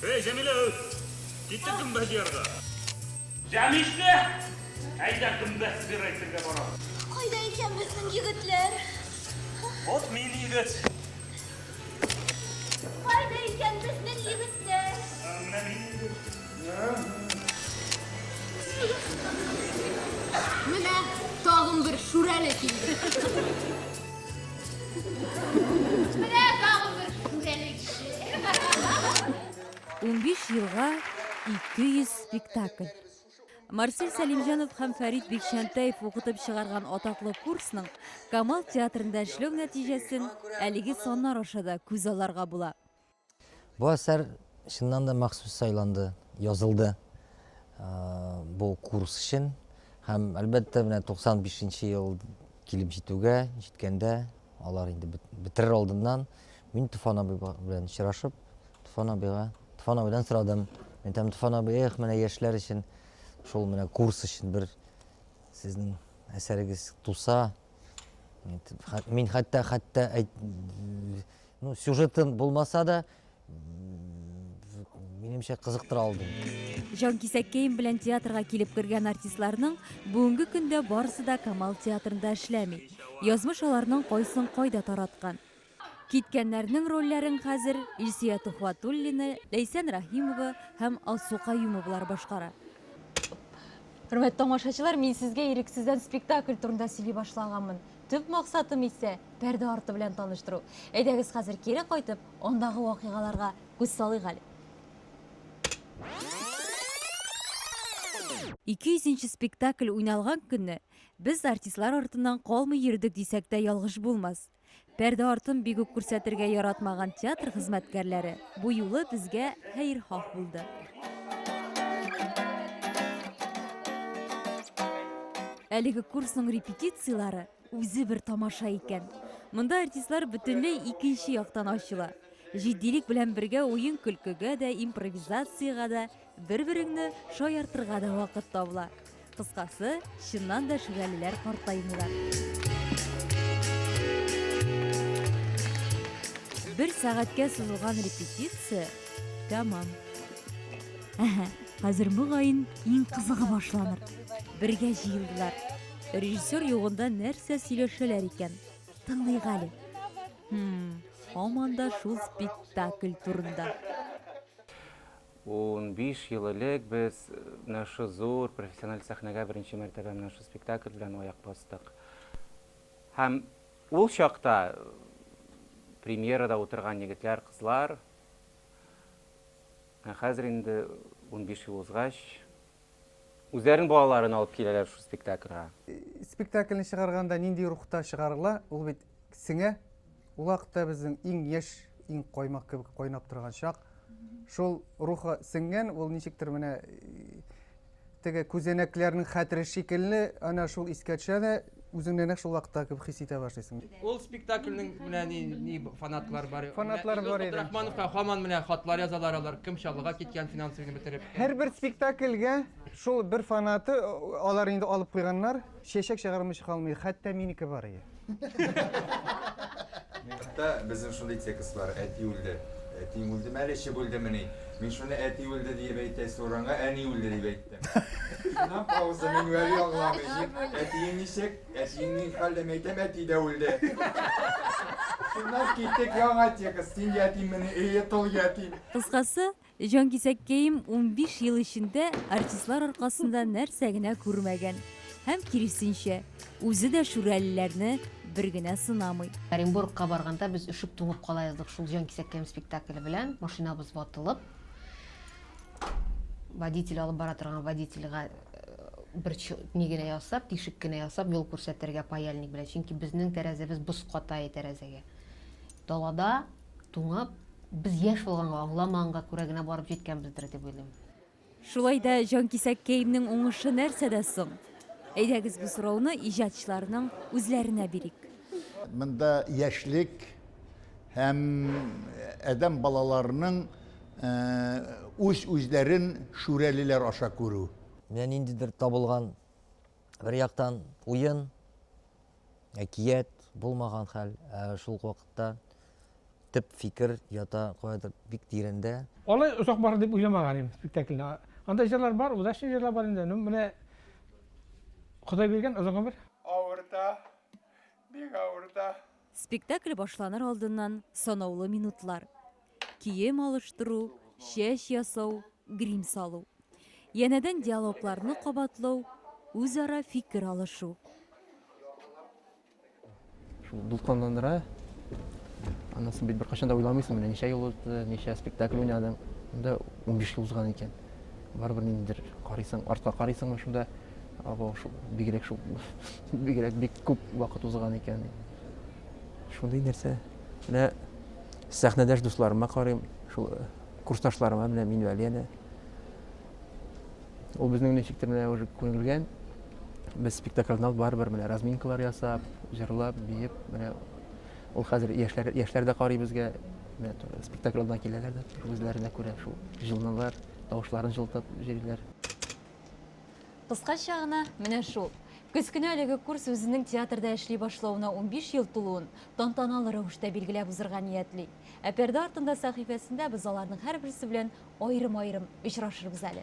Жәмиле, кеттік күмбәз ярға. Жәмишле, қайда күмбәз бір айтырға барам. Қайда екен біздің егітлер? От мен егіт. Қайда екен біздің егітлер? Мына мен егіт. Міне, тағым бір шурәлі келді. Міне, тағым бір шурәлі келді. 15 жылға 200 спектакль. Марсель Сәлимжанов һәм Фәрит Бекшәнтәев укытып чыгарган атаклы курсның Камал театрында эшләү нәтиҗәсен әлеге саннар аша да күз аларга була. Бу әсәр чыннан да махсус сайланды, язылды бу курс өчен. Һәм әлбәттә менә 95 ел килеп җиткәндә, алар инде битерер алдыннан мин Туфан абый белән очрашып, Туфан абыйдан сорадым. Мен Туфан абый, менә яшьләр өчен шул менә курс өчен бер сезнең әсәрегез туса, мин хәтта сюжетін булмаса да минемчә кызыктыра алдым. Җанкисәк Кейм белән театрга килеп кергән артистларның бүгенге көндә барысы да Камал театрында эшләми. Язмыш аларның кайсын кайда тараткан. Киткәннәрнең рольләрен хәзер Илсия Тухватуллина, Ләйсән Рахимова һәм Алсу Каюмовалар башкара. Хөрмәтле тамашачылар, мин сезгә ирексездән спектакль турында сөйли башлаганмын. Төп максатым исә пәрдә арты белән таныштыру. Әйдәгез хәзер кире кайтып, андагы вакыйгаларга күз салыйк әле. 200-нче спектакль уйналган көнне без артистлар артыннан калмый йөрдек дисәк тә ялгыш булмас. Пәрдә артын бик үк күрсәтергә яратмаган театр хезмәткәрләре бу юлы безгә хәйр-хак булды. Әлеге курсның репетициялары үзе бер тамаша икән. Монда артистлар бөтенләй икенче яктан ачыла. Җитдилек белән бергә уен көлкегә дә, импровизациягә дә, бер-береңне шаяртырга да вакыт табыла. Кыскасы, чыннан да шүрәлеләр картаймыйлар. 1 сәгатькә сузылган репетиция тәмам. Хәзер мөгаен иң кызыгы башланыр. Бергә җыелдылар. Режиссер югында нәрсә сөйләшәләр икән? Тыңлыйк әле. Һаман да шул спектакль турында. 15 ел элек без нашы зур профессиональ сәхнәгә беренче мәртәбә нашы спектакль белән аяк бастык. Һәм ул чакта премьерада утырган егетләр, кызлар, хәзер инде 15 ел узгач, үзләрен балаларын алып киләләр шу спектакльгә. Спектакльне чыгарганда нинди рухта чыгарыла? Ул бит сиңә, ул вакытта безнең иң яшь, иң каймак кебек кайнап торган чак. Шул рухы сиңгән, ул ничектер менә теге күзәнәкләрнең хәтере шикелле, ана шул искә төшә, үзеңне нәкъ шул вакытта кебек хис итә башлыйсың. Ул спектакльнең менә ни фанатлар бар. Фанатлар бар иде. Рахмановка һаман менә хатлар язалар, алар кем чаллыга киткән финансовыйны бетереп. Һәрбер спектакльгә шул бер фанаты алар инде алып куйганнар, чәчәк чыгармыйча калмый, хәтта минеке бар иде. Хәтта безнең шундый текст бар, әти үлде. Әти үлде, мәлеше бүлде мени. Мин шуны әти үлде дип әйтә, соранга әни үлде дип әйттем. Шуннан пауза мин вәли аңламыйм. Әти ничек? Әти ни хәлдә әйтәм, әти дә үлде. Шуннан киттек яңа текст, син әти мени әйтә яти. Кыскасы, Җанкисәк Кейм 15 ел эчендә артистлар аркасында нәрсә генә күрмәгән. Һәм киресенчә, үзе дә шүрәлеләрне бер генә сынамый. Оренбургка барганда без ушып туңып калайдык шул Җанкисәк Кейм спектакле белән, машинабыз ватылып. Водитель алып бара торган водительгә бер нигенә ясап, тишек кенә ясап, юл күрсәтергә паяльник белән. Чөнки безнең тәрәзәбез боз катай тәрәзәгә. Далада туңып, без яшь булганга, аңламаганга күрә генә барып җиткәнбездер дип уйлыйм. Шулай да Җанкисәк Кеймнең уңышы нәрсәдә соң? Әйдәгез бу сорауны иҗатчыларның үзләренә бирик. Монда яшьлек һәм адәм балаларының үзләрен шүрәлеләр аша күрү. Менә ниндидер табылган бер яктан уен, әкият булмаган хәл, шул вакытта төп фикер ята кайдыр бик тирәндә. Олай ұзақ бар деп ойламаған едім спектакльне. Андай жырлар бар, удачный жырлар бар енді. Міне Құдай берген ұзақ өмір. Ауырта, бик ауырта. Спектакль башланыр алдыннан санаулы минутлар. Кием алыштыру, шәш ясау, грим салу. Янәдән диалогларны кабатлау, үзара фикер алышу. Дулкынландыра. Анасын бит бер качан да уйламыйсың, менә ничә ел узды, ничә спектакль уйнадың. Монда 15 ел узган икән. Барыбер ниндидер карыйсың, артка карыйсың шунда. Ага, шу бигрәк бик күп вакыт узган икән. Шундый нәрсә. Менә сәхнәдәш дусларыма карыйм, шул курсташларыма менә мин Вәлияне. Ул безнең ничектер менә уже күңелгән. Без спектакльне барыбер менә разминкалар ясап, җырлап, биеп, менә ул хәзер яшьләр дә карый безгә. Менә спектакльдан киләләр дә үзләренә күрә шул җылыналар, тавышларын җылтып җырлыйлар. Кыскача гына менә шул. Көз көне әлеге курс үзенең театрда эшли башлауына 15 ел тулуын тантаналы рәвештә билгеләп узырга ниятли. Ә пәрдә артында сәхифәсендә без аларның һәрберсе белән аерым-аерым очрашырбыз әле.